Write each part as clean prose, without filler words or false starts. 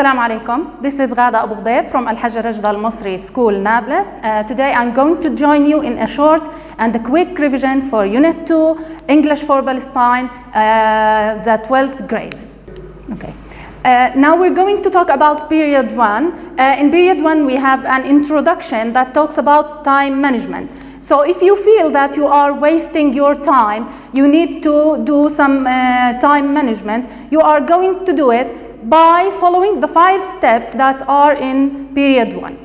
Assalamu alaikum. This is غادة أبو غضيب from الحاجة رشدة المصري School, Nablis. Today I'm going to join you in a short and a quick revision for Unit 2, English for Palestine, the 12th grade. Okay. Now we're going to talk about Period 1. In Period 1 we have an introduction that talks about time management. So if you feel that you are wasting your time, you need to do some time management, you are going to do it by following the 5 steps that are in Period 1.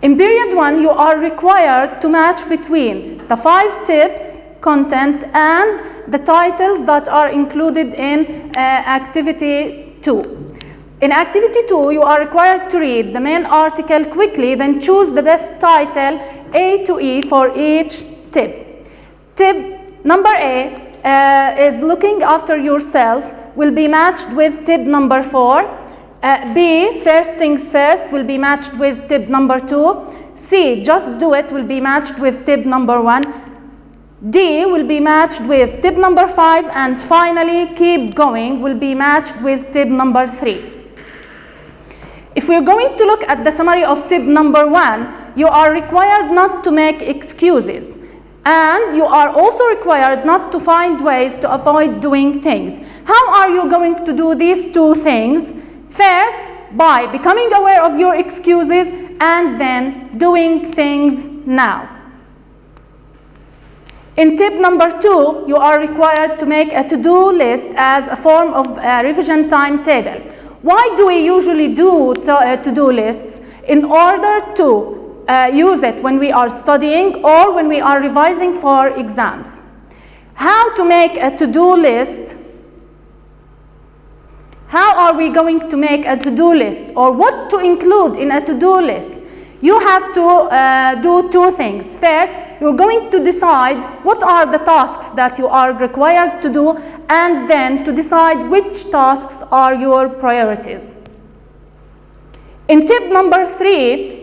In Period 1, you are required to match between the 5 tips, content, and the titles that are included in Activity 2. In Activity 2, you are required to read the main article quickly, then choose the best title A to E for each tip. Tip number A is looking after yourself, will be matched with tip number 4. B, first things first, will be matched with tip number 2. C, just do it, will be matched with tip number 1. D will be matched with tip number 5, and finally keep going will be matched with tip number 3. If we're going to look at the summary of tip number 1, you are required not to make excuses. And you are also required not to find ways to avoid doing things. How are you going to do these 2 things? First, by becoming aware of your excuses and then doing things now. In tip number 2, you are required to make a to-do list as a form of a revision timetable. Why do we usually do to-do lists? In order to use it when we are studying or when we are revising for exams. How to make a to-do list? How are we going to make a to-do list, or what to include in a to-do list? You have to do 2 things. First, you're going to decide what are the tasks that you are required to do, and then to decide which tasks are your priorities. In tip number 3,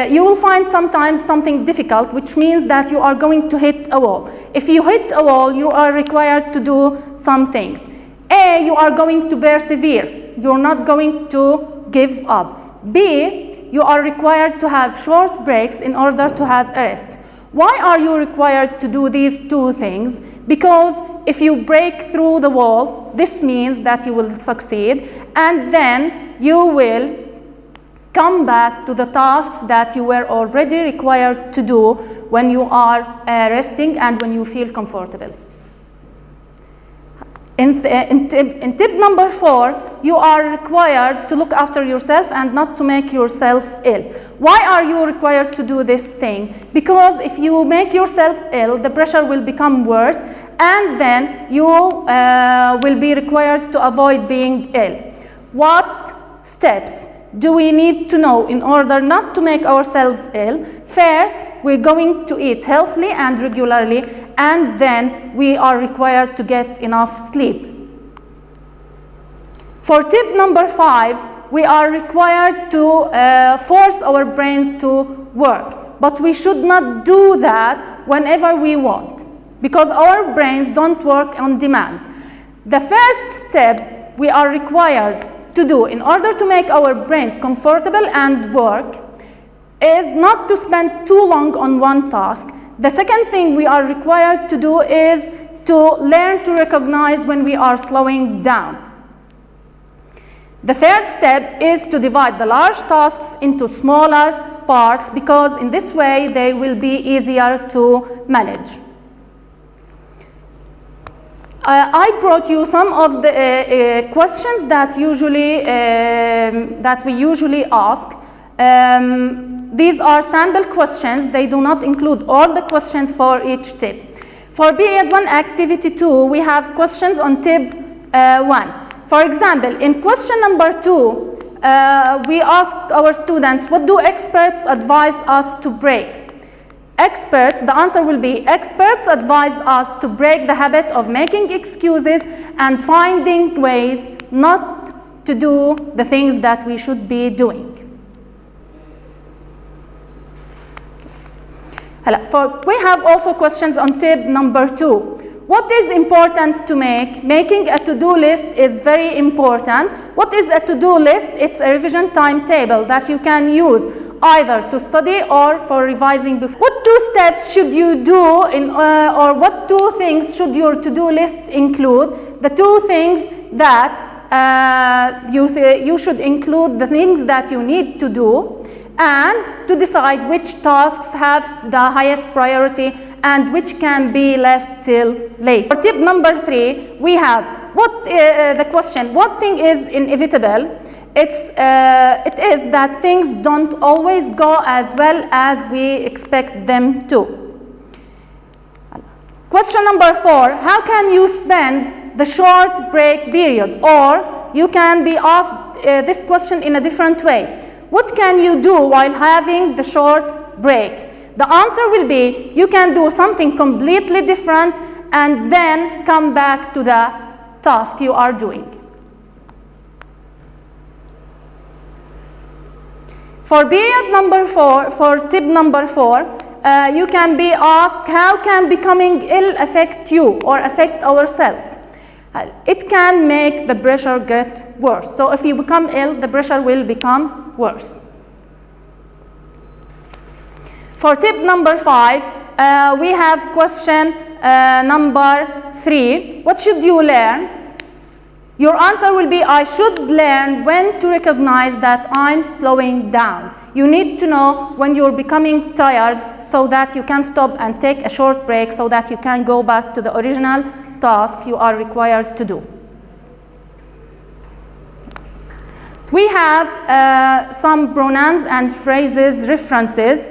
you will find sometimes something difficult, which means that you are going to hit a wall. If you hit a wall, you are required to do some things. A, you are going to persevere. You're not going to give up. B, you are required to have short breaks in order to have a rest. Why are you required to do these 2 things? Because if you break through the wall, this means that you will succeed, and then you will come back to the tasks that you were already required to do when you are resting and when you feel comfortable. In tip number 4, you are required to look after yourself and not to make yourself ill. Why are you required to do this thing? Because if you make yourself ill, the pressure will become worse, and then you will be required to avoid being ill. What steps do we need to know in order not to make ourselves ill? First, we're going to eat healthily and regularly, and then we are required to get enough sleep. For tip number 5, we are required to force our brains to work, but we should not do that whenever we want, because our brains don't work on demand. The first step we are required to do in order to make our brains comfortable and work is not to spend too long on one task. The second thing we are required to do is to learn to recognize when we are slowing down. The third step is to divide the large tasks into smaller parts, because in this way they will be easier to manage. I brought you some of the questions that we usually ask. These are sample questions. They do not include all the questions for each tip. For Period 1, Activity 2, we have questions on tip 1. For example, in question number 2, we asked our students, what do experts advise us to break? Experts, the answer will be, experts advise us to break the habit of making excuses and finding ways not to do the things that we should be doing. We have also questions on tip number 2. What is important to make? Making a to-do list is very important. What is a to-do list? It's a revision timetable that you can use either to study or for revising before. What 2 steps should you do or what 2 things should your to-do list include? The 2 things that you should include the things that you need to do, and to decide which tasks have the highest priority and which can be left till later. For tip number 3, we have the question, what thing is inevitable? It is that things don't always go as well as we expect them to. Question number 4, how can you spend the short break period? Or you can be asked this question in a different way. What can you do while having the short break? The answer will be, you can do something completely different and then come back to the task you are doing. For period number 4, for tip number 4, you can be asked, how can becoming ill affect you or affect ourselves? It can make the pressure get worse. So if you become ill, the pressure will become worse. For tip number 5, we have question number 3. What should you learn? Your answer will be, I should learn when to recognize that I'm slowing down. You need to know when you're becoming tired so that you can stop and take a short break so that you can go back to the original task you are required to do. We have some pronouns and phrases references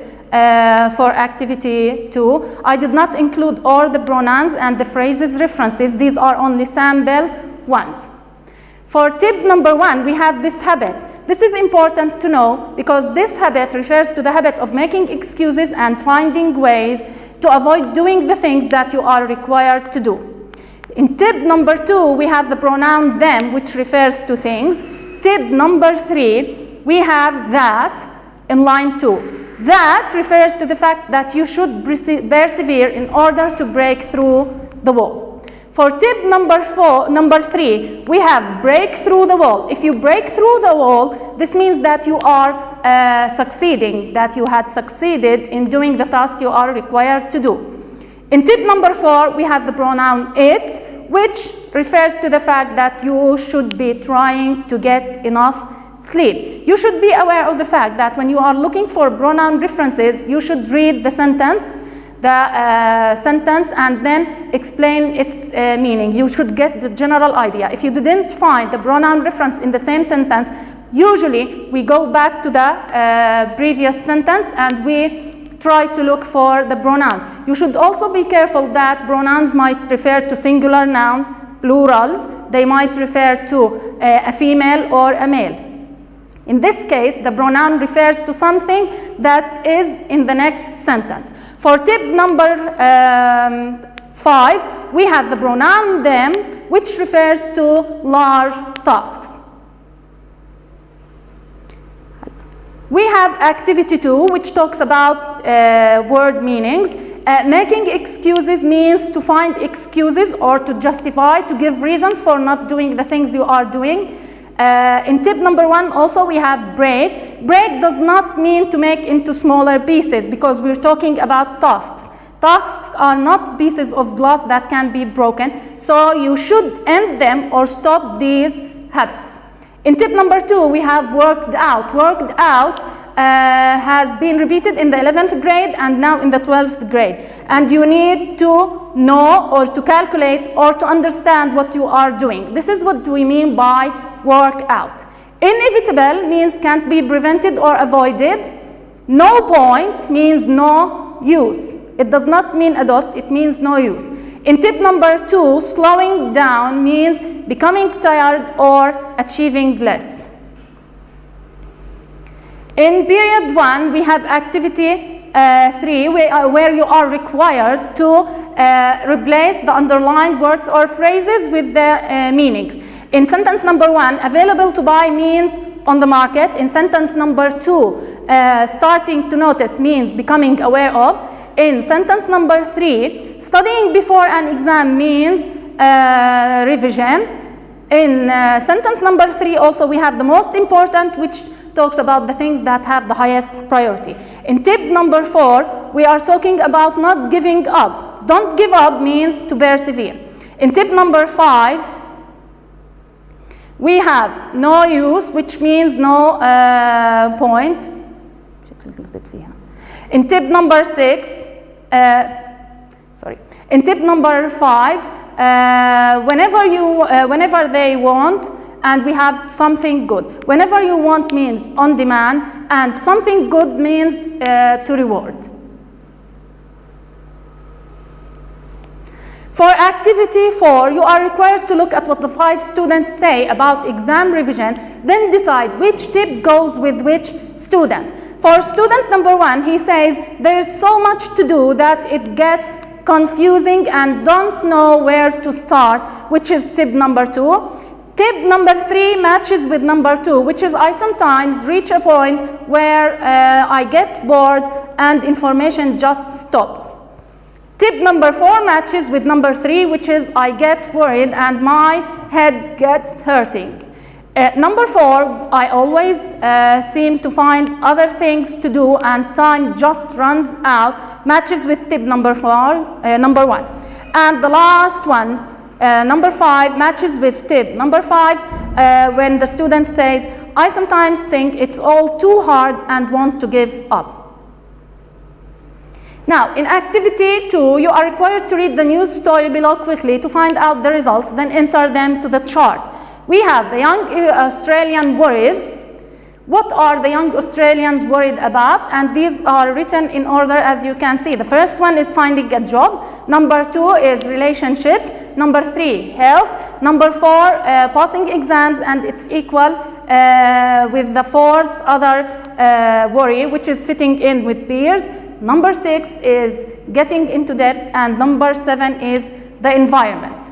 for activity 2. I did not include all the pronouns and the phrases references. These are only sample ones. For tip number 1, we have this habit. This is important to know because this habit refers to the habit of making excuses and finding ways to avoid doing the things that you are required to do. In tip number 2, we have the pronoun them, which refers to things. Tip number 3, we have that in line 2. That refers to the fact that you should persevere in order to break through the wall. For tip number 3, we have break through the wall. If you break through the wall, this means that you are succeeding, that you had succeeded in doing the task you are required to do. In tip number 4, we have the pronoun it, which refers to the fact that you should be trying to get enough sleep. You should be aware of the fact that when you are looking for pronoun references, you should read the sentence and then explain its meaning. You should get the general idea. If you didn't find the pronoun reference in the same sentence, usually we go back to the previous sentence and we try to look for the pronoun. You should also be careful that pronouns might refer to singular nouns, plurals. They might refer to a female or a male. In this case, the pronoun refers to something that is in the next sentence. For tip number 5, we have the pronoun them, which refers to large tasks. We have activity 2, which talks about word meanings. Making excuses means to find excuses or to justify, to give reasons for not doing the things you are doing. In tip number 1 also we have break. Break does not mean to make into smaller pieces because we're talking about tasks. Tasks are not pieces of glass that can be broken, so you should end them or stop these habits. In tip number 2 we have worked out. Worked out has been repeated in the 11th grade and now in the 12th grade. And you need to know or to calculate or to understand what you are doing. This is what we mean by work out. Inevitable means can't be prevented or avoided. No point means no use. It does not mean a dot, it means no use. In tip number 2, slowing down means becoming tired or achieving less. In period 1, we have activity 3, where you are required to replace the underlined words or phrases with their meanings. In sentence number 1, available to buy means on the market. In sentence number 2, starting to notice means becoming aware of. in sentence number 3, studying before an exam means revision. In sentence number 3 also we have the most important, which talks about the things that have the highest priority. In tip number 4, we are talking about not giving up. Don't give up means to persevere. In tip number 5, we have no use, which means no point. In tip number 6, in tip number 5, whenever they want, and we have something good. Whenever you want means on demand, and something good means to reward. For activity 4, you are required to look at what the 5 students say about exam revision, then decide which tip goes with which student. For student number 1, he says there is so much to do that it gets confusing and don't know where to start, which is tip number 2. Tip number 3 matches with number 2, which is I sometimes reach a point where I get bored and information just stops. Tip number 4 matches with number 3, which is I get worried and my head gets hurting. Number 4, I always seem to find other things to do and time just runs out, matches with tip number 1. And the last one, number 5, matches with tip number 5 when the student says, I sometimes think it's all too hard and want to give up. Now, in activity 2, you are required to read the news story below quickly to find out the results, then enter them to the chart. We have the young Australian worries. What are the young Australians worried about? And these are written in order as you can see. The first one is finding a job. Number 2 is relationships. Number 3, health. Number 4, passing exams, and it's equal with the 4th other worry, which is fitting in with peers. Number 6 is getting into debt, and number 7 is the environment.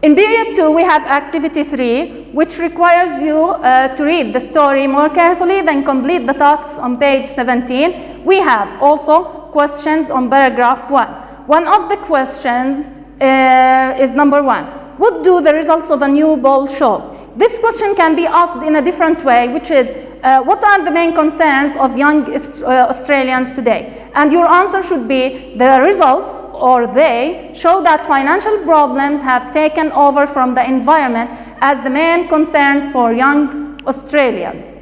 In period 2, we have activity 3, which requires you to read the story more carefully, then complete the tasks on page 17. We have also questions on paragraph 1. One of the questions is number 1. What do the results of a new poll show? This question can be asked in a different way, which is, what are the main concerns of young Australians today? And your answer should be, the results, or they, show that financial problems have taken over from the environment as the main concerns for young Australians.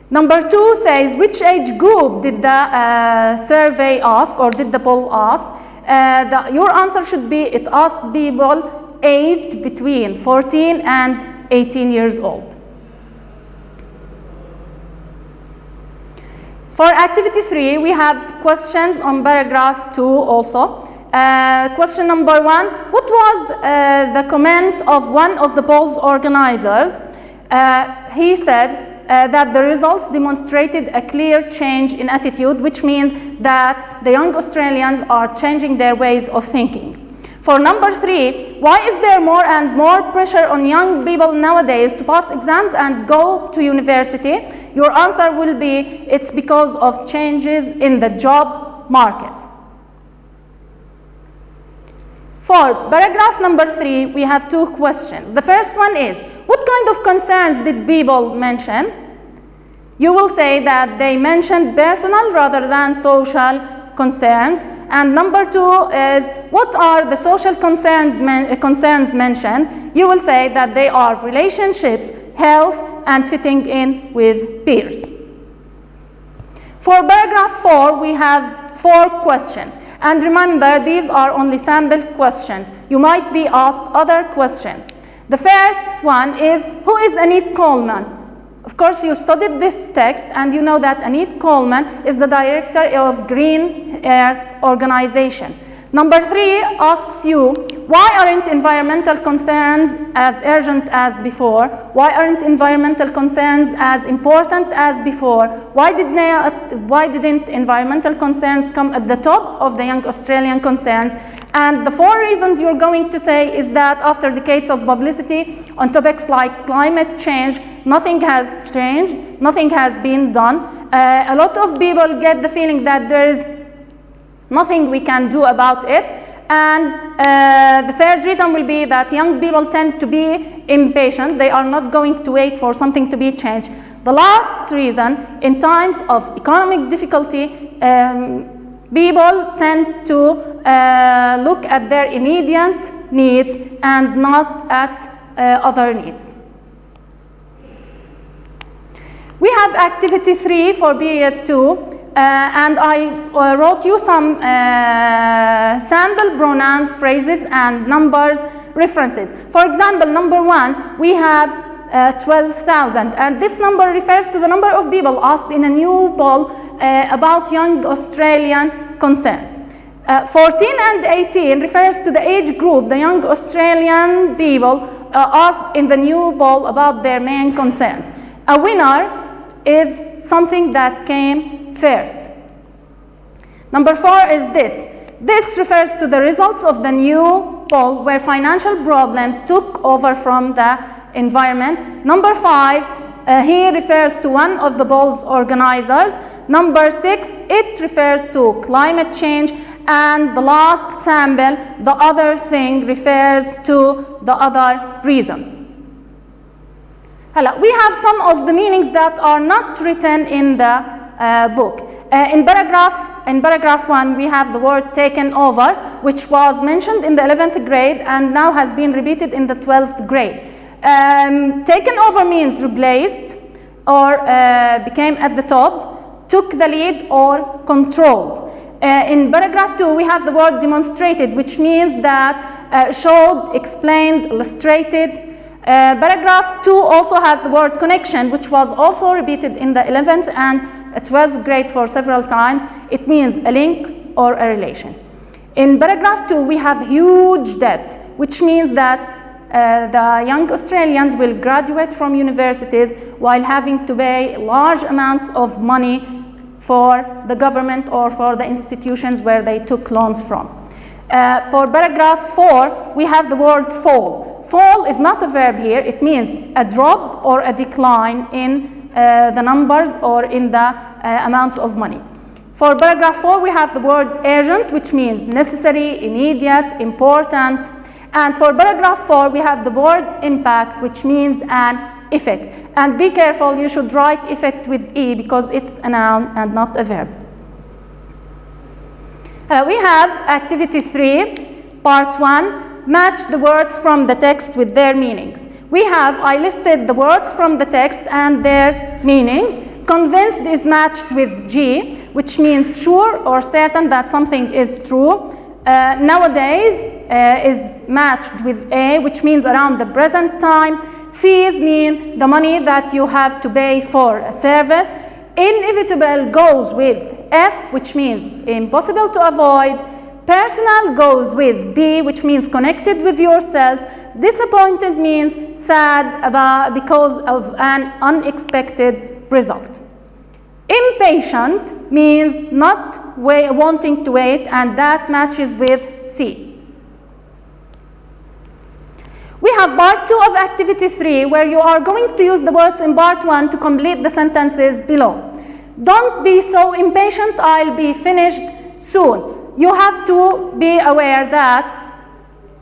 Number 2 says, which age group did the survey ask, or did the poll ask? Your answer should be, it asked people aged between 14 and 18 years old. For activity 3, we have questions on paragraph 2 also. Question number 1, what was the comment of one of the poll's organizers? He said that the results demonstrated a clear change in attitude, which means that the young Australians are changing their ways of thinking. For number 3, why is there more and more pressure on young people nowadays to pass exams and go to university? Your answer will be, it's because of changes in the job market. For paragraph number 3, we have 2 questions. The first one is, what kind of concerns did people mention? You will say that they mentioned personal rather than social concerns. And number 2 is, what are the social concerns mentioned? You will say that they are relationships, health, and fitting in with peers. For paragraph 4, we have 4 questions. And remember, these are only sample questions. You might be asked other questions. The first one is, who is Annette Coleman? Of course, you studied this text and you know that Annette Coleman is the director of Green Earth Organization. Number 3 asks you, why aren't environmental concerns as urgent as before? Why aren't environmental concerns as important as before? Why didn't environmental concerns come at the top of the young Australian concerns? And the 4 reasons you're going to say is that after decades of publicity on topics like climate change, nothing has changed, nothing has been done. A lot of people get the feeling that there is Nothing we can do about it. And the third reason will be that young people tend to be impatient. They are not going to wait for something to be changed. The last reason, in times of economic difficulty, people tend to look at their immediate needs and not at other needs. We have activity 3 for period 2. And I wrote you some sample pronouns, phrases, and numbers references. For example, number 1, we have 12,000, and this number refers to the number of people asked in a new poll about young Australian concerns. 14 and 18 refers to the age group, the young Australian people asked in the new poll about their main concerns. A winner is something that came first. Number 4 is this. This refers to the results of the new poll where financial problems took over from the environment. Number 5, here refers to one of the poll's organizers. Number 6, it refers to climate change. And the last sample, the other thing, refers to the other reason. We have some of the meanings that are not written in the book. In paragraph 1, we have the word taken over, which was mentioned in the 11th grade and now has been repeated in the 12th grade. Taken over means replaced or became at the top, took the lead or controlled. In paragraph 2, we have the word demonstrated, which means that showed, explained, illustrated. Paragraph 2 also has the word connection, which was also repeated in the 11th and 12th grade for several times. It means a link or a relation. In paragraph 2, we have huge debts, which means that the young Australians will graduate from universities while having to pay large amounts of money for the government or for the institutions where they took loans from. For paragraph 4, we have the word fall. Fall is not a verb here. It means a drop or a decline in the numbers or in the amounts of money. For paragraph 4, we have the word urgent, which means necessary, immediate, important. And for paragraph 4, we have the word impact, which means an effect. And be careful, you should write effect with E because it's a noun and not a verb. We have activity 3, part 1. Match the words from the text with their meanings. I listed the words from the text and their meanings. Convinced is matched with G, which means sure or certain that something is true. Nowadays is matched with A, which means around the present time. Fees mean the money that you have to pay for a service. Inevitable goes with F, which means impossible to avoid. Personal goes with B, which means connected with yourself. Disappointed means sad because of an unexpected result. Impatient means not wanting to wait, and that matches with C. We have part 2 of activity 3, where you are going to use the words in part 1 to complete the sentences below. Don't be so impatient, I'll be finished soon. You have to be aware that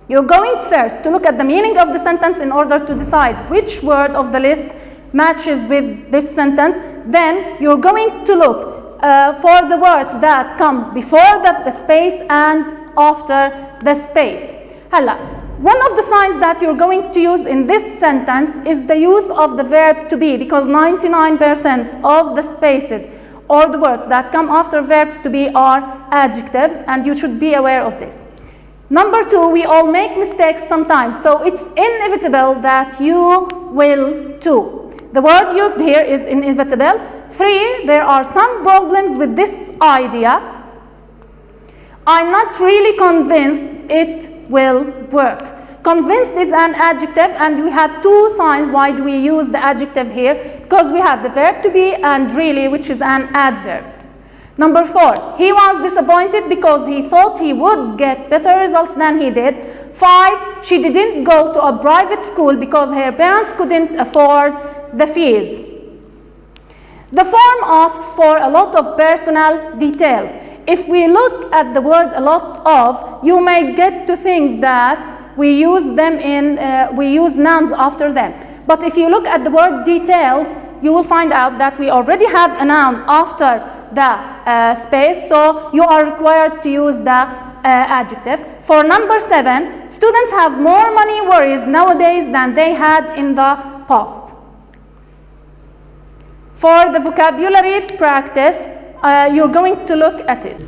you're going first to look at the meaning of the sentence in order to decide which word of the list matches with this sentence. Then you're going to look for the words that come before the space and after the space. One of the signs that you're going to use in this sentence is the use of the verb to be, because 99% of the spaces or the words that come after verbs to be are adjectives, and you should be aware of this. Number 2, we all make mistakes sometimes, so it's inevitable that you will too. The word used here is inevitable. 3, there are some problems with this idea. I'm not really convinced it will work. Convinced is an adjective, and we have 2 signs why do we use the adjective here, because we have the verb to be and really, which is an adverb. Number 4, he was disappointed because he thought he would get better results than he did. 5, she didn't go to a private school because her parents couldn't afford the fees. The form asks for a lot of personal details. If we look at the word a lot of, you may get to think that we use nouns after them. But if you look at the word details, you will find out that we already have a noun after the space, so you are required to use the adjective. For number 7, students have more money worries nowadays than they had in the past. For the vocabulary practice, you're going to look at it.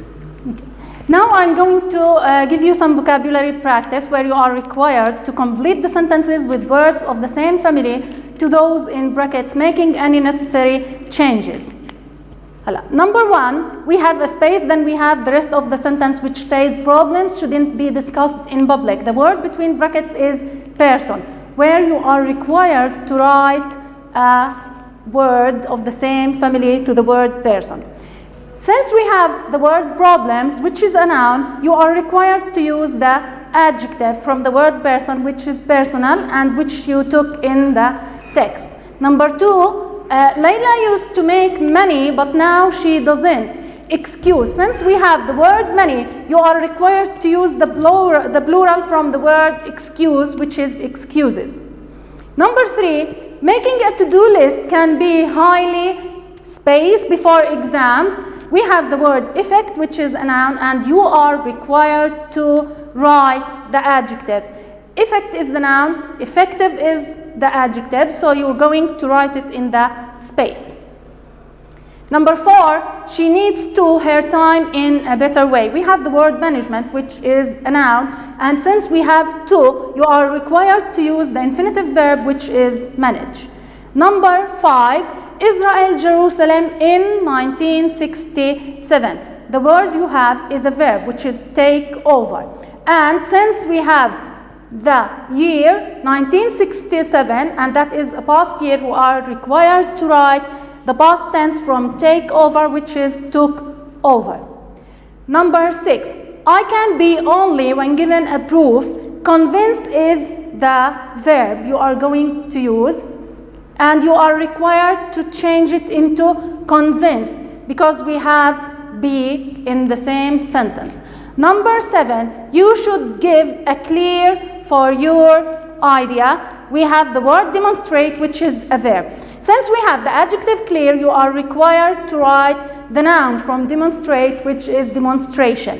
Now I'm going to give you some vocabulary practice where you are required to complete the sentences with words of the same family to those in brackets, making any necessary changes. Number 1, we have a space, then we have the rest of the sentence which says problems shouldn't be discussed in public. The word between brackets is person, where you are required to write a word of the same family to the word person. Since we have the word problems, which is a noun, you are required to use the adjective from the word person, which is personal and which you took in the text. Number 2, Layla used to make many, but now she doesn't. Excuse. Since we have the word many, you are required to use the plural from the word excuse, which is excuses. Number 3, making a to-do list can be highly spaced before exams. We have the word effect, which is a noun, and you are required to write the adjective. Effect is the noun, effective is the adjective, so you're going to write it in the space. Number 4, she needs to her time in a better way. We have the word management, which is a noun, and since we have to, you are required to use the infinitive verb, which is manage. Number 5, Israel, Jerusalem in 1967. The word you have is a verb, which is take over. And since we have the year 1967, and that is a past year, we are required to write the past tense from take over, which is took over. Number 6, I can be only when given a proof. Convince is the verb you are going to use, and you are required to change it into convinced because we have be in the same sentence. Number 7, you should give a clear for your idea. We have the word demonstrate, which is a verb. Since we have the adjective clear, you are required to write the noun from demonstrate, which is demonstration.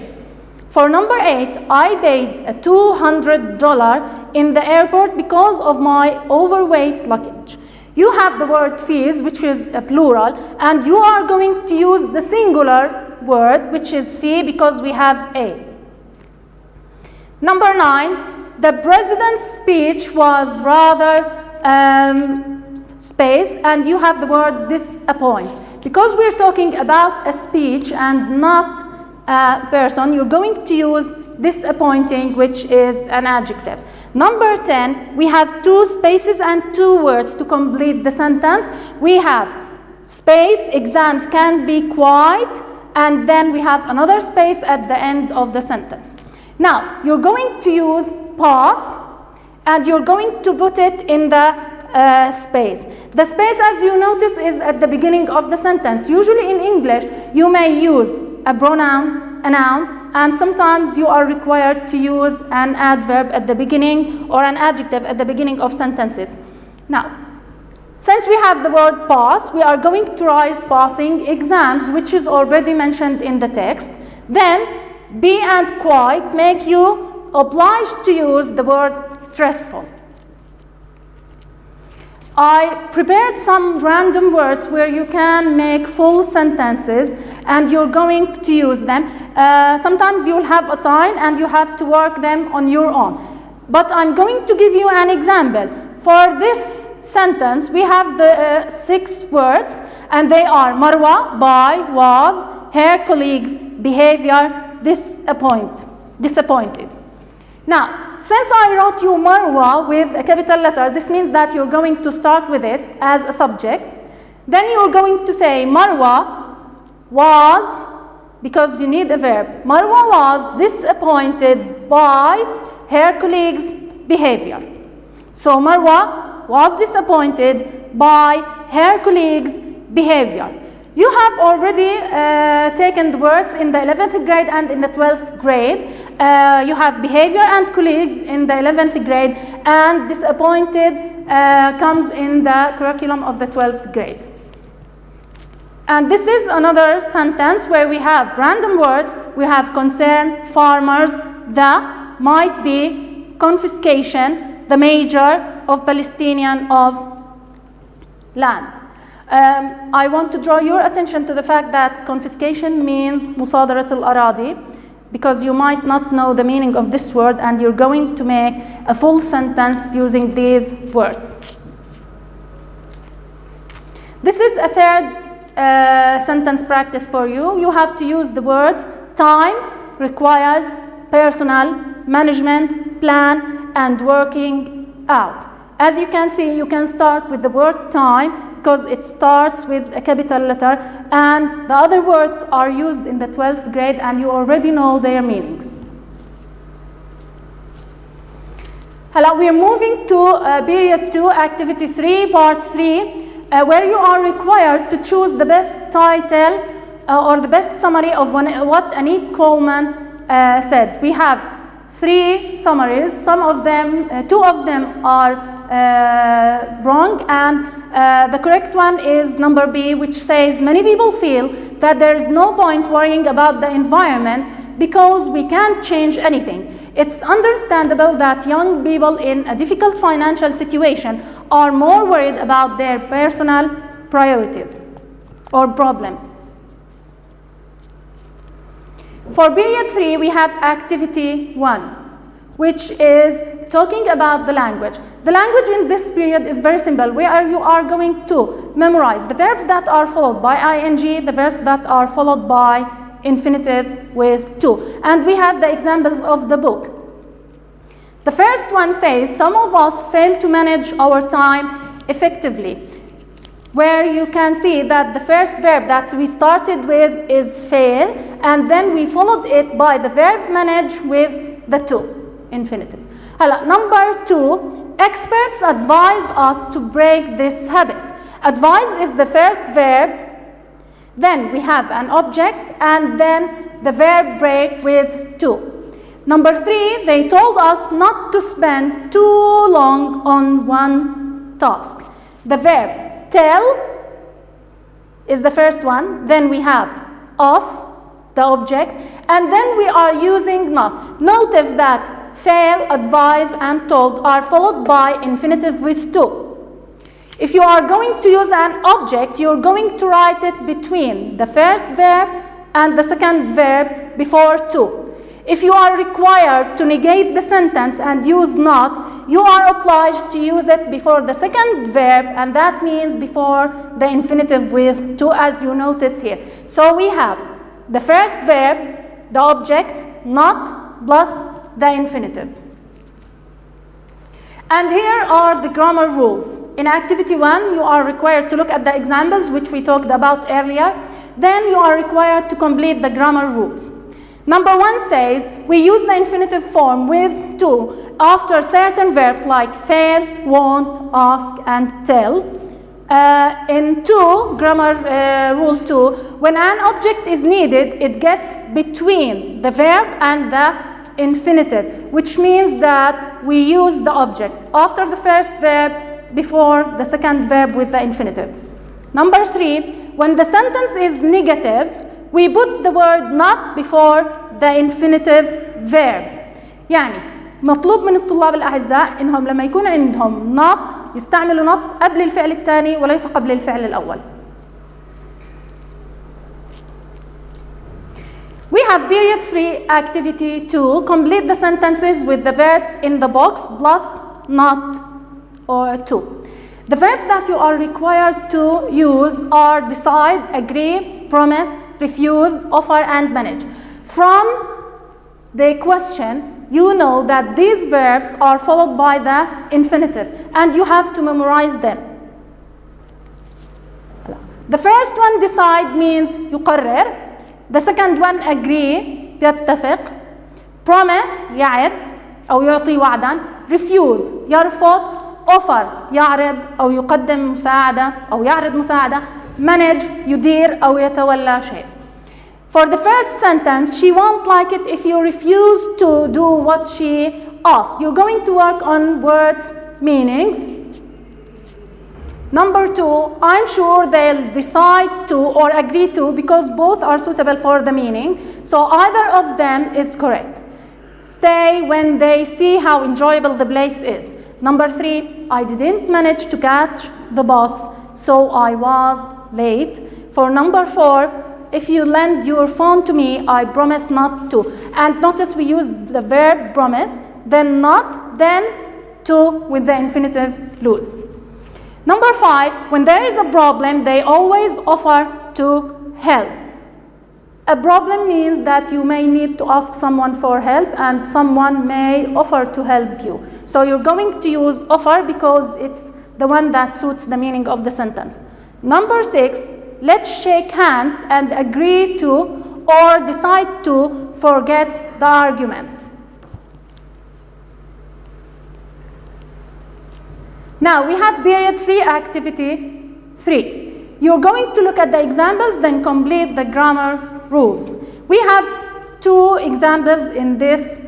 For number 8, I paid a $200 in the airport because of my overweight luggage. You have the word fees, which is a plural, and you are going to use the singular word, which is fee, because we have a. Number 9, the president's speech was rather space, and you have the word disappoint. Because we're talking about a speech and not a person, you're going to use disappointing, which is an adjective. Number 10, we have 2 spaces and 2 words to complete the sentence. We have space, exams can be quiet, and then we have another space at the end of the sentence. Now, you're going to use pause, and you're going to put it in the space. The space, as you notice, is at the beginning of the sentence. Usually in English, you may use a pronoun, a noun, and sometimes you are required to use an adverb at the beginning or an adjective at the beginning of sentences. Now, since we have the word pass, we are going to write passing exams, which is already mentioned in the text. Then, be and quiet make you obliged to use the word stressful. I prepared some random words where you can make full sentences and you're going to use them. Sometimes you'll have a sign and you have to work them on your own. But I'm going to give you an example. For this sentence, we have the 6 words, and they are Marwa, by, was, her colleagues, behavior, disappointed. Now, since I wrote you Marwa with a capital letter, this means that you're going to start with it as a subject. Then you're going to say Marwa was, because you need a verb. Marwa was disappointed by her colleagues' behavior. So Marwa was disappointed by her colleagues' behavior. You have already taken the words in the 11th grade and in the 12th grade. You have behavior and colleagues in the 11th grade, and disappointed comes in the curriculum of the 12th grade. And this is another sentence where we have random words. We have concern, farmers, the, might be, confiscation, the major, of Palestinian, of land. I want to draw your attention to the fact that confiscation means مصادرة الأراضي, because you might not know the meaning of this word and you're going to make a full sentence using these words. This is a third sentence practice for you. You have to use the words time, requires, personal, management, plan, and working out. As you can see, you can start with the word time because it starts with a capital letter, and the other words are used in the 12th grade and you already know their meanings. Hello, we are moving to period 2, activity 3, part 3, where you are required to choose the best title or the best summary of what Anit Coleman said. We have 3 summaries. Some of them, 2 of them are wrong, and the correct one is number B, which says many people feel that there is no point worrying about the environment because we can't change anything. It's understandable that young people in a difficult financial situation are more worried about their personal priorities or problems. For period 3, we have activity 1, which is talking about the language. The language in this period is very simple, where you are going to memorize the verbs that are followed by ing, the verbs that are followed by infinitive with to. And we have the examples of the book. The first one says, some of us fail to manage our time effectively, where you can see that the first verb that we started with is fail, and then we followed it by the verb manage with the to, infinitive. Number 2, experts advise us to break this habit. Advise is the first verb, then we have an object, and then the verb break with to. Number 3, they told us not to spend too long on one task. The verb tell is the first one, then we have us, the object, and then we are using not. Notice that fail, advise, and told are followed by infinitive with to. If you are going to use an object, you're going to write it between the first verb and the second verb before to. If you are required to negate the sentence and use not, you are obliged to use it before the second verb, and that means before the infinitive with to, as you notice here. So we have the first verb, the object, not, plus the infinitive. And here are the grammar rules. In activity 1, you are required to look at the examples which we talked about earlier. Then you are required to complete the grammar rules. Number 1 says, we use the infinitive form with to after certain verbs like fail, won't, ask, and tell. In 2, grammar rule 2, when an object is needed, it gets between the verb and the infinitive, which means that we use the object after the first verb before the second verb with the infinitive. Number 3, when the sentence is negative, we put the word not before the infinitive verb. يعني مطلوب من الطلاب الأعزاء إنهم لما يكون عندهم not يستعملوا not قبل الفعل الثاني وليس قبل الفعل الأول. We have period 3, activity 2. Complete the sentences with the verbs in the box plus not or to. The verbs that you are required to use are decide, agree, promise, refuse, offer, and manage. From the question, you know that these verbs are followed by the infinitive, and you have to memorize them. The first one, decide, means يقرر. The second one, agree, يتفق. Promise, يعد أو يعطي وعدا. Refuse, يرفض. Offer, يعرض أو يقدم مساعدة أو يعرض مساعدة. manage يدير أو يتولى شيء. For the first sentence, she won't like it if you refuse to do what she asked. You're going to work on words, meanings. Number 2, I'm sure they'll decide to or agree to because both are suitable for the meaning. So either of them is correct. Stay when they see how enjoyable the place is. Number 3, I didn't manage to catch the bus, so I was late. For number 4, if you lend your phone to me, I promise not to. And notice we use the verb promise, then not, then to with the infinitive loose. Number 5, when there is a problem, they always offer to help. A problem means that you may need to ask someone for help and someone may offer to help you. So you're going to use offer because it's the one that suits the meaning of the sentence. Number 6, let's shake hands and agree to or decide to forget the arguments. Now we have period 3, activity 3. You're going to look at the examples, then complete the grammar rules. We have 2 examples in this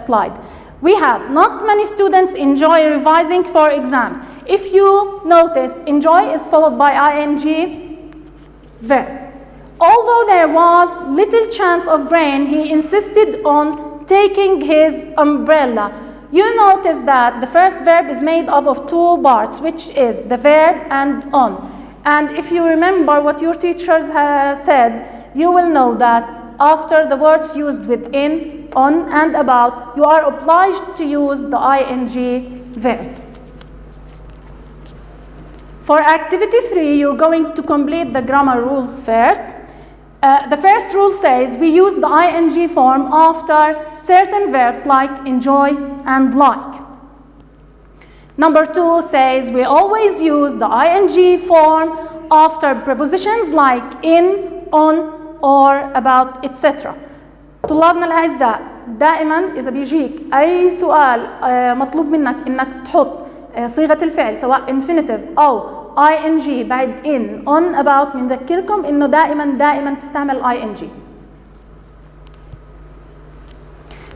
slide. We have not many students enjoy revising for exams. If you notice, enjoy is followed by ing verb. Although there was little chance of rain, he insisted on taking his umbrella. You notice that the first verb is made up of 2 parts, which is the verb and on. And if you remember what your teachers have said, you will know that after the words used with in, on, and about, you are obliged to use the ing verb. For activity 3, you're going to complete the grammar rules first. The first rule says we use the ing form after certain verbs like enjoy and like. Number 2 says we always use the ing form after prepositions like in, on, or about, etc. طلابنا الأعزاء دائما إذا بيجيك أي سؤال مطلوب منك إنك تحط صيغة الفعل سواء infinitive أو ing بعد in, on, about بنذكركم إنه دائما تستعمل ing.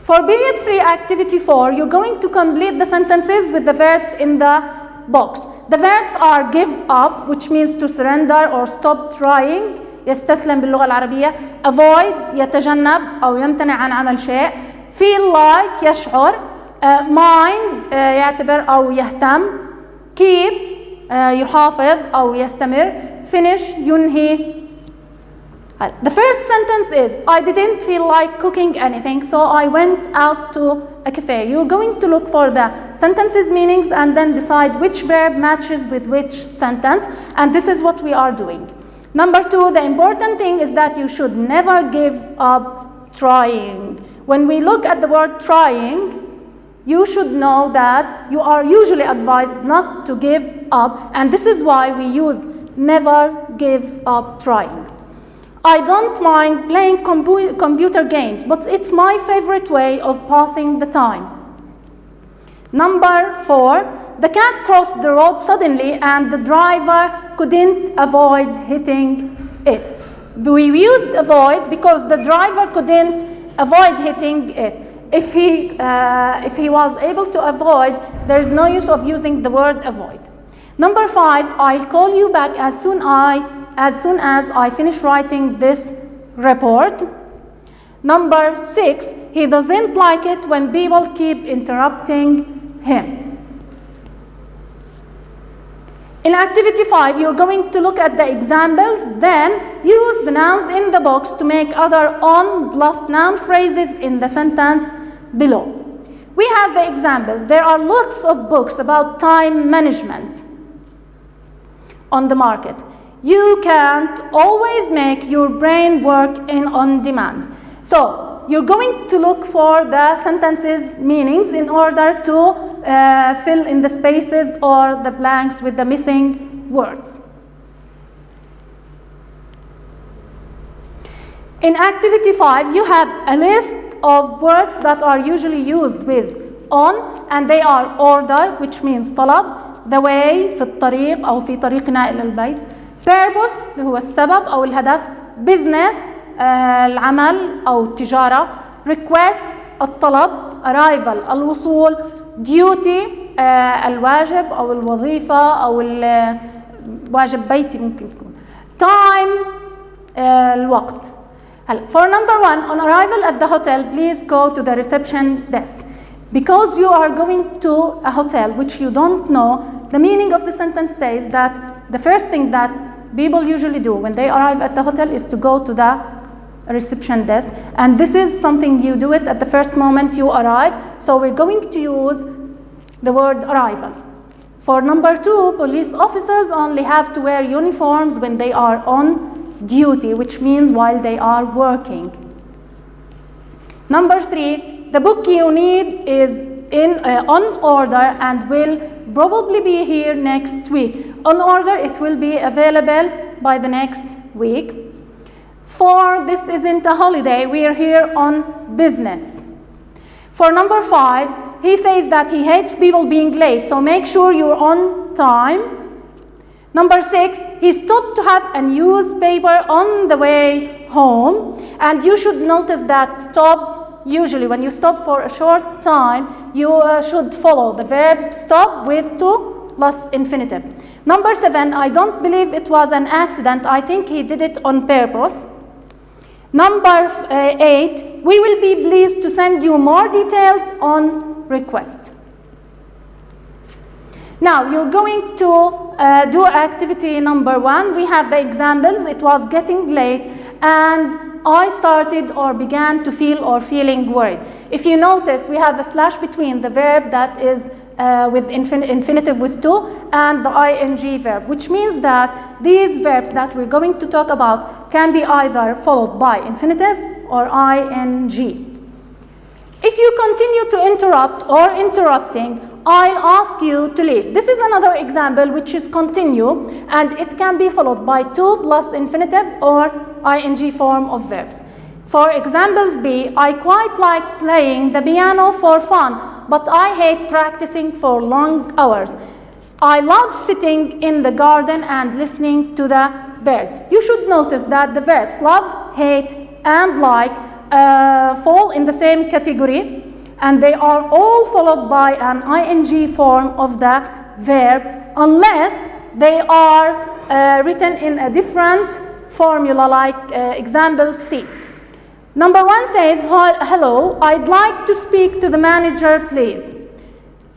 For period 3, activity 4, you're going to complete the sentences with the verbs in the box. The verbs are give up, which means to surrender or stop trying, يستسلم باللغة العربية. Avoid يتجنب أو يمتنع عن عمل شيء. Feel like يشعر. Mind يعتبر أو يهتم. Keep يحافظ أو يستمر. Finish ينهي. The first sentence is I didn't feel like cooking anything, so I went out to a cafe. You're going to look for the sentences meanings and then decide which verb matches with which sentence, and this is what we are doing. Number 2, the important thing is that you should never give up trying. When we look at the word trying, you should know that you are usually advised not to give up, and this is why we use never give up trying. I don't mind playing computer games, but it's my favorite way of passing the time. Number 4, the cat crossed the road suddenly and the driver couldn't avoid hitting it. We used avoid because the driver couldn't avoid hitting it. If he was able to avoid, there is no use of using the word avoid. Number 5, I'll call you back as soon as I finish writing this report. Number 6, he doesn't like it when people keep interrupting him. In activity 5, you're going to look at the examples, then use the nouns in the box to make other on plus noun phrases in the sentence below. We have the examples. There are lots of books about time management on the market. You can't always make your brain work on demand. So you're going to look for the sentences meanings in order to fill in the spaces or the blanks with the missing words. In activity 5, you have a list of words that are usually used with on, and they are order, which means طلب, the way, في الطريق أو في طريقنا إلى البيت. purpose اللي هو السبب أو الهدف. business العمل أو التجارة. request الطلب. arrival الوصول. duty الواجب أو الوظيفة أو واجب بيتي ممكن تكون. time الوقت. هلا for number 1, on arrival at the hotel, please go to the reception desk. Because you are going to a hotel which you don't know, the meaning of the sentence says that the first thing that people usually do when they arrive at the hotel is to go to the reception desk, and this is something you do it at the first moment you arrive, so we're going to use the word arrival. For number 2, police officers only have to wear uniforms when they are on duty, which means while they are working. Number 3, the book you need is on order and will probably be here next week. On order, it will be available by the next week. 4, this isn't a holiday, we are here on business. For number 5, he says that he hates people being late, so make sure you're on time. Number 6, he stopped to have a newspaper on the way home, and you should notice that stop, usually when you stop for a short time, you should follow the verb stop with to plus infinitive. Number 7, I don't believe it was an accident, I think he did it on purpose. Number 8, we will be pleased to send you more details on request. Now, you're going to do activity number 1. We have the examples. It was getting late and I started or began to feel or feeling worried. If you notice, we have a slash between the verb that is with infinitive with to and the ing verb, which means that these verbs that we're going to talk about can be either followed by infinitive or ing. If you continue to interrupt or interrupting, I'll ask you to leave. This is another example which is continue, and it can be followed by to plus infinitive or ing form of verbs. For examples B, I quite like playing the piano for fun, but I hate practicing for long hours. I love sitting in the garden and listening to the bird. You should notice that the verbs love, hate, and like fall in the same category, and they are all followed by an ing form of the verb unless they are written in a different formula like example C. Number 1 says, hello, I'd like to speak to the manager, please.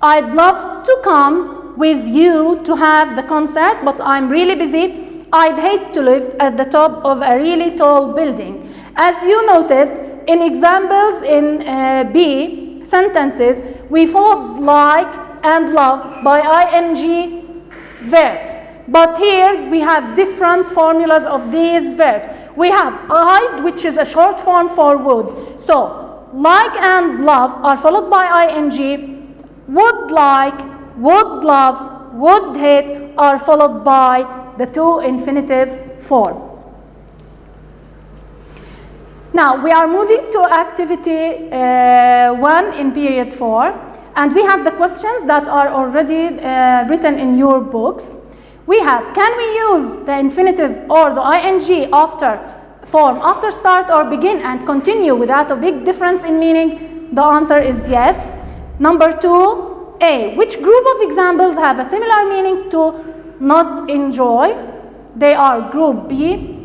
I'd love to come with you to have the concert, but I'm really busy. I'd hate to live at the top of a really tall building. As you noticed, in examples in B sentences, we followed like and love by ing verbs. But here we have different formulas of these verbs. We have I'd, which is a short form for would. So like and love are followed by ing. Would like, would love, would hate are followed by the to infinitive form. Now we are moving to activity 1 in period 4, and we have the questions that are already written in your books. We have, can we use the infinitive or the ing form after start or begin and continue without a big difference in meaning? The answer is yes. Number 2, A, which group of examples have a similar meaning to not enjoy? They are group B.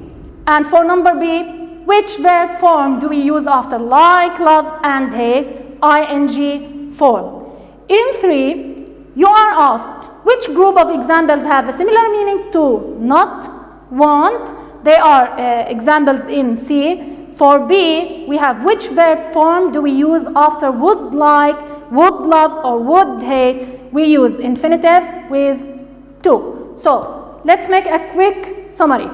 And for number B, which verb form do we use after like, love, and hate? ing form. In 3, you are asked, which group of examples have a similar meaning to not want? They are examples in C. For B, we have which verb form do we use after would like, would love, or would hate? We use infinitive with to. So let's make a quick summary.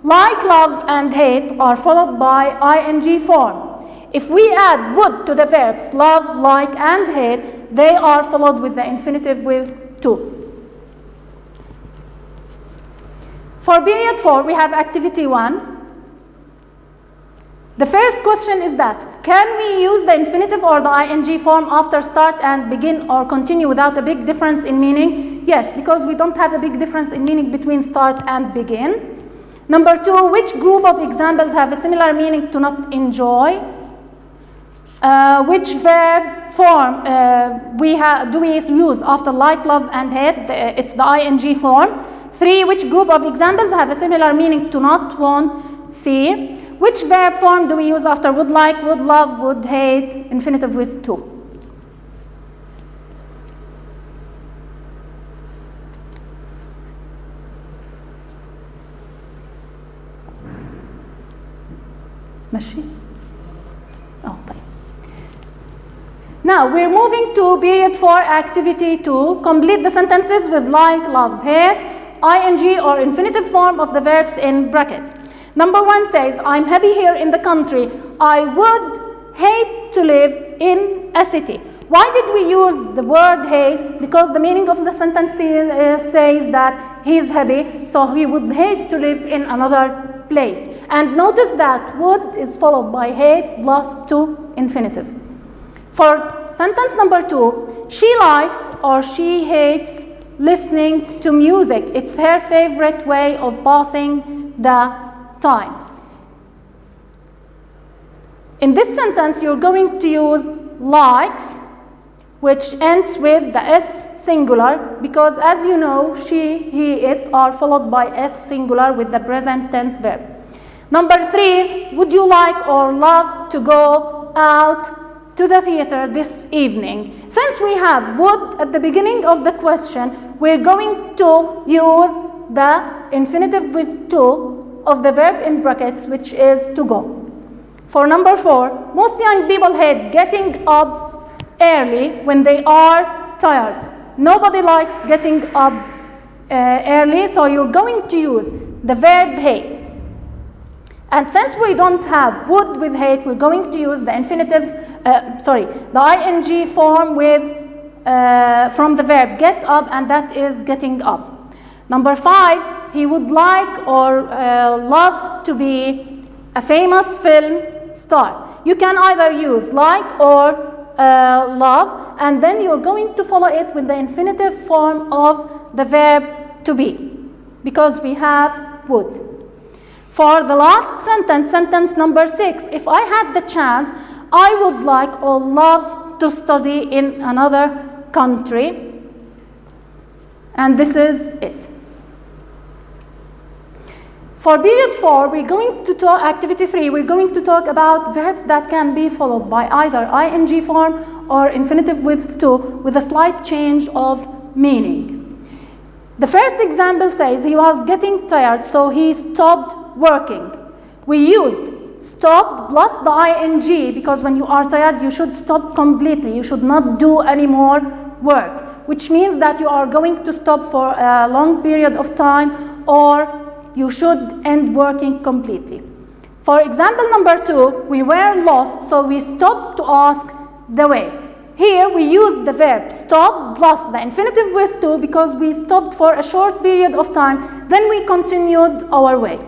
Like, love, and hate are followed by ing form. If we add would to the verbs love, like, and hate, they are followed with the infinitive with to. For period 4, we have activity 1. The first question is that, can we use the infinitive or the ing form after start and begin or continue without a big difference in meaning? Yes, because we don't have a big difference in meaning between start and begin. Number 2, which group of examples have a similar meaning to not enjoy? Which verb form do we use after like, love, and hate? It's the ing form. 3, which group of examples have a similar meaning to not, want, see? Which verb form do we use after would like, would love, would hate, infinitive with to? ماشي؟ طيب. Now we're moving to period 4, activity 2. Complete the sentences with like, love, hate, ing or infinitive form of the verbs in brackets. Number 1 says, I'm happy here in the country. I would hate to live in a city. Why did we use the word hate? Because the meaning of the sentence says that he's happy, so he would hate to live in another place. And notice that would is followed by hate plus to infinitive. For sentence number 2, she likes or she hates listening to music. It's her favorite way of passing the time. In this sentence, you're going to use likes, which ends with the S singular, because as you know, she, he, it are followed by S singular with the present tense verb. Number 3, would you like or love to go out to the theater this evening? Since we have would at the beginning of the question, we're going to use the infinitive with to of the verb in brackets, which is to go. For number 4, most young people hate getting up early when they are tired. Nobody likes getting up early, so you're going to use the verb hate. And since we don't have would with hate, we're going to use the infinitive, the ing form with from the verb get up, and that is getting up. Number 5, he would like or love to be a famous film star. You can either use like or love, and then you're going to follow it with the infinitive form of the verb to be, because we have would. For the last sentence, sentence number 6, if I had the chance, I would like or love to study in another country. And this is it. For period 4, we're going to talk, activity 3, we're going to talk about verbs that can be followed by either ing form or infinitive with to, with a slight change of meaning. The first example says he was getting tired, so he stopped working. We used stop plus the ing, because when you are tired, you should stop completely. You should not do any more work, which means that you are going to stop for a long period of time, or you should end working completely. For example number 2, we were lost, so we stopped to ask the way. Here we used the verb stop plus the infinitive with to, because we stopped for a short period of time, then we continued our way.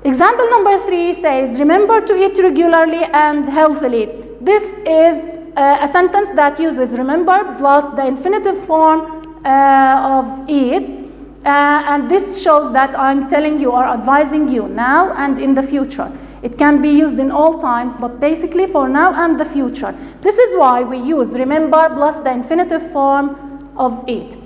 Example number 3 says, remember to eat regularly and healthily. This is a sentence that uses remember plus the infinitive form of eat. And this shows that I'm telling you or advising you now and in the future. It can be used in all times, but basically for now and the future. This is why we use remember plus the infinitive form of eat.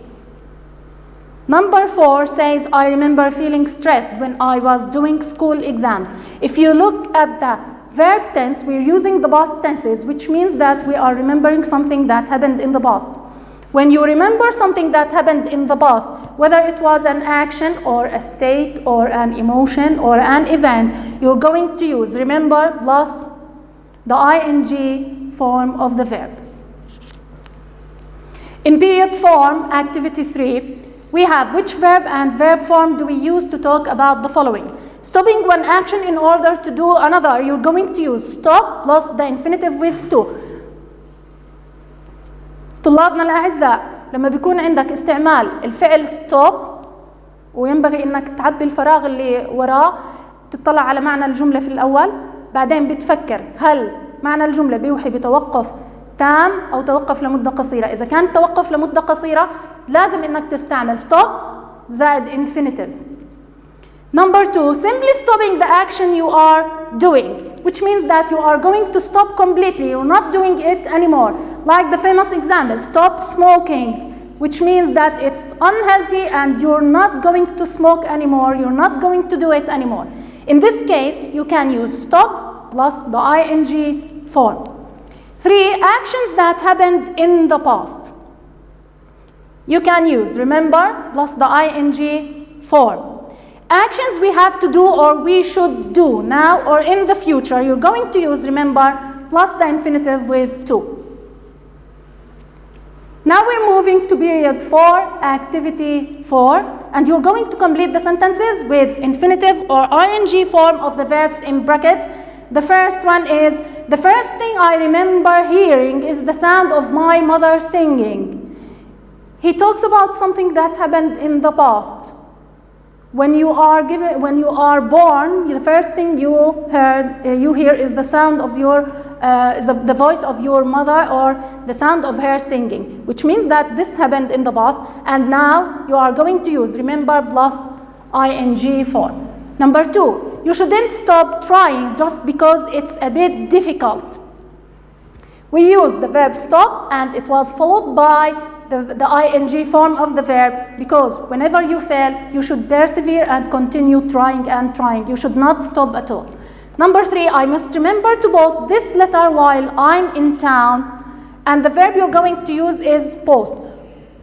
Number 4 says, I remember feeling stressed when I was doing school exams. If you look at the verb tense, we're using the past tenses, which means that we are remembering something that happened in the past. When you remember something that happened in the past, whether it was an action or a state or an emotion or an event, you're going to use remember plus the ing form of the verb. In period form, activity 3, we have which verb and verb form do we use to talk about the following? Stopping one action in order to do another, you're going to use stop plus the infinitive with to. طلابنا الأعزاء، لما بيكون عندك استعمال الفعل stop وينبغي إنك تعبي الفراغ اللي وراه، تطلع على معنى الجملة في الأول، بعدين بتفكر هل معنى الجملة بيوحي بتوقف تام أو توقف لمدة قصيرة. إذا كان توقف لمدة قصيرة لازم إنك تستعمل stop زائد infinitive. Number 2, simply stopping the action you are doing, which means that you are going to stop completely, you're not doing it anymore. Like the famous example, stop smoking, which means that it's unhealthy and you're not going to smoke anymore, you're not going to do it anymore. In this case, you can use stop plus the ing form. 3, actions that happened in the past. You can use remember plus the ing form. Actions we have to do or we should do now or in the future, you're going to use remember plus the infinitive with to. Now we're moving to period 4, activity 4, and you're going to complete the sentences with infinitive or ing form of the verbs in brackets. The first one is, the first thing I remember hearing is the sound of my mother singing. He talks about something that happened in the past. When you are born, the first thing you hear is the sound of the voice of your mother or the sound of her singing, which means that this happened in the past, and now you are going to use remember plus ing form. Number 2, you shouldn't stop trying just because it's a bit difficult. We used the verb stop and it was followed by the ing form of the verb, because whenever you fail, you should persevere and continue trying and trying. You should not stop at all. Number 3, I must remember to post this letter while I'm in town, and the verb you're going to use is post.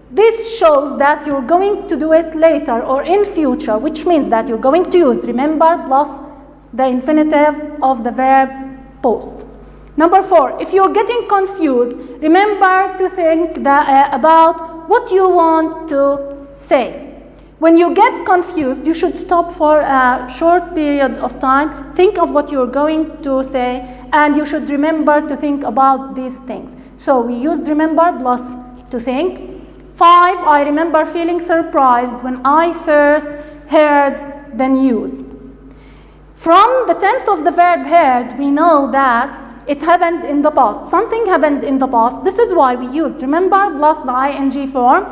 This shows that you're going to do it later or in future, which means that you're going to use remember plus the infinitive of the verb post. Number 4, if you're getting confused, remember to think about what you want to say. When you get confused, you should stop for a short period of time, think of what you're going to say, and you should remember to think about these things. So we used remember plus to think. 5, I remember feeling surprised when I first heard the news. From the tense of the verb heard, we know that it happened in the past. Something happened in the past. This is why we used remember plus the ing form.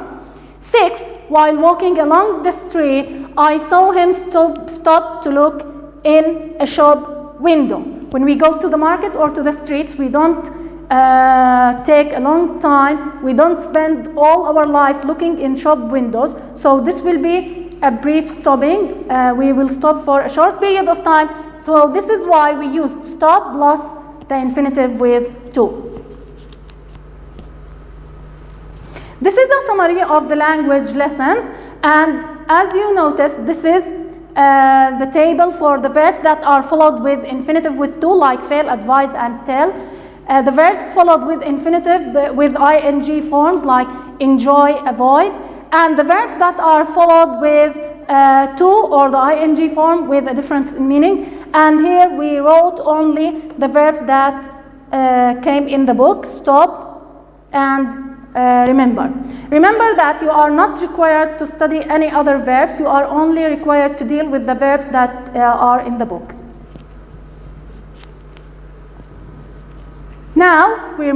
6, while walking along the street, I saw him stop to look in a shop window. When we go to the market or to the streets, we don't take a long time. We don't spend all our life looking in shop windows. So this will be a brief stopping. We will stop for a short period of time. So this is why we used stop plus the infinitive with to. This is a summary of the language lessons, and as you notice, this is the table for the verbs that are followed with infinitive with to, like fail, advise, and tell. The verbs followed with infinitive with ing forms like enjoy, avoid, and the verbs that are followed with to or the ing form with a difference in meaning. And here we wrote only the verbs that came in the book, stop and remember. Remember that you are not required to study any other verbs, you are only required to deal with the verbs that are in the book. Now we're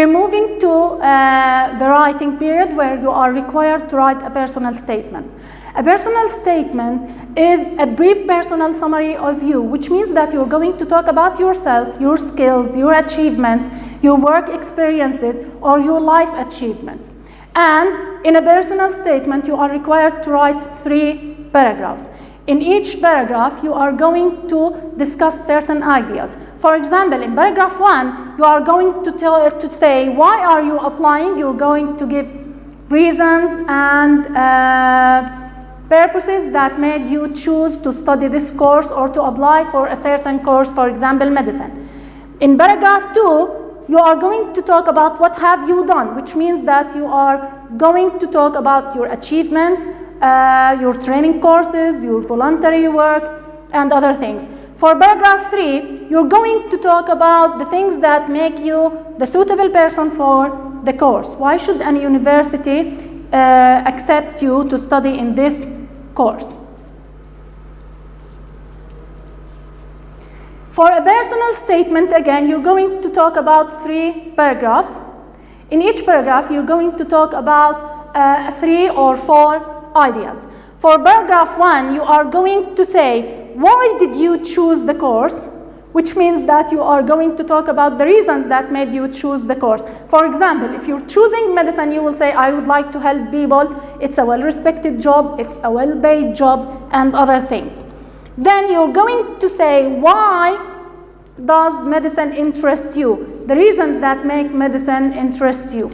moving to the writing period, where you are required to write a personal statement. A personal statement is a brief personal summary of you, which means that you're going to talk about yourself, your skills, your achievements, your work experiences, or your life achievements. And in a personal statement, you are required to write 3 paragraphs. In each paragraph, you are going to discuss certain ideas. For example, in paragraph 1, you are going to say why are you applying. You're going to give reasons and purposes that made you choose to study this course or to apply for a certain course, for example, medicine. In paragraph 2, you are going to talk about what have you done, which means that you are going to talk about your achievements, your training courses, your voluntary work, and other things. For paragraph 3, you're going to talk about the things that make you the suitable person for the course. Why should any university accept you to study in this course? For a personal statement, again, you're going to talk about 3 paragraphs. In each paragraph, you're going to talk about 3 or 4 ideas. For paragraph 1, you are going to say, why did you choose the course? Which means that you are going to talk about the reasons that made you choose the course. For example, if you're choosing medicine, you will say, I would like to help people. It's a well-respected job, it's a well-paid job, and other things. Then you're going to say, why does medicine interest you? The reasons that make medicine interest you.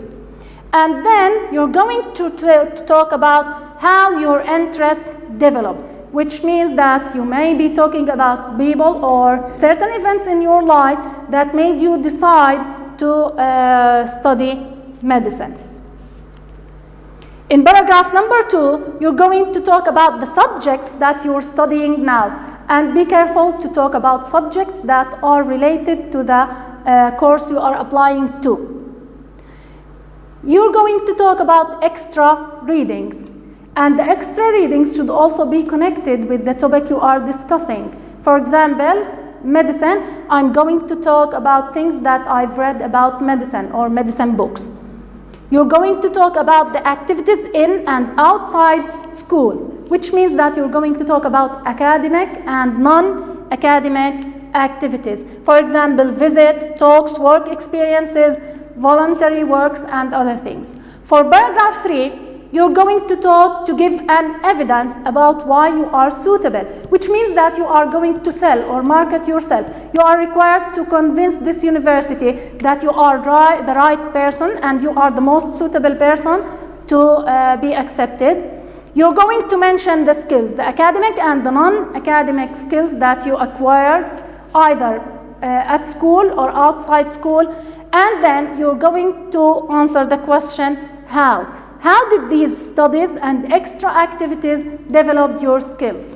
And then you're going to talk about how your interest developed, which means that you may be talking about people or certain events in your life that made you decide to study medicine. In paragraph number 2, you're going to talk about the subjects that you're studying now. And be careful to talk about subjects that are related to the course you are applying to. You're going to talk about extra readings. And the extra readings should also be connected with the topic you are discussing. For example, medicine, I'm going to talk about things that I've read about medicine or medicine books. You're going to talk about the activities in and outside school, which means that you're going to talk about academic and non-academic activities. For example, visits, talks, work experiences, voluntary works, and other things. For paragraph 3, you're going to give an evidence about why you are suitable, which means that you are going to sell or market yourself. You are required to convince this university that you are the right person and you are the most suitable person to be accepted. You're going to mention the skills, the academic and the non-academic skills that you acquired either at school or outside school, and then you're going to answer the question, how? How did these studies and extra activities develop your skills?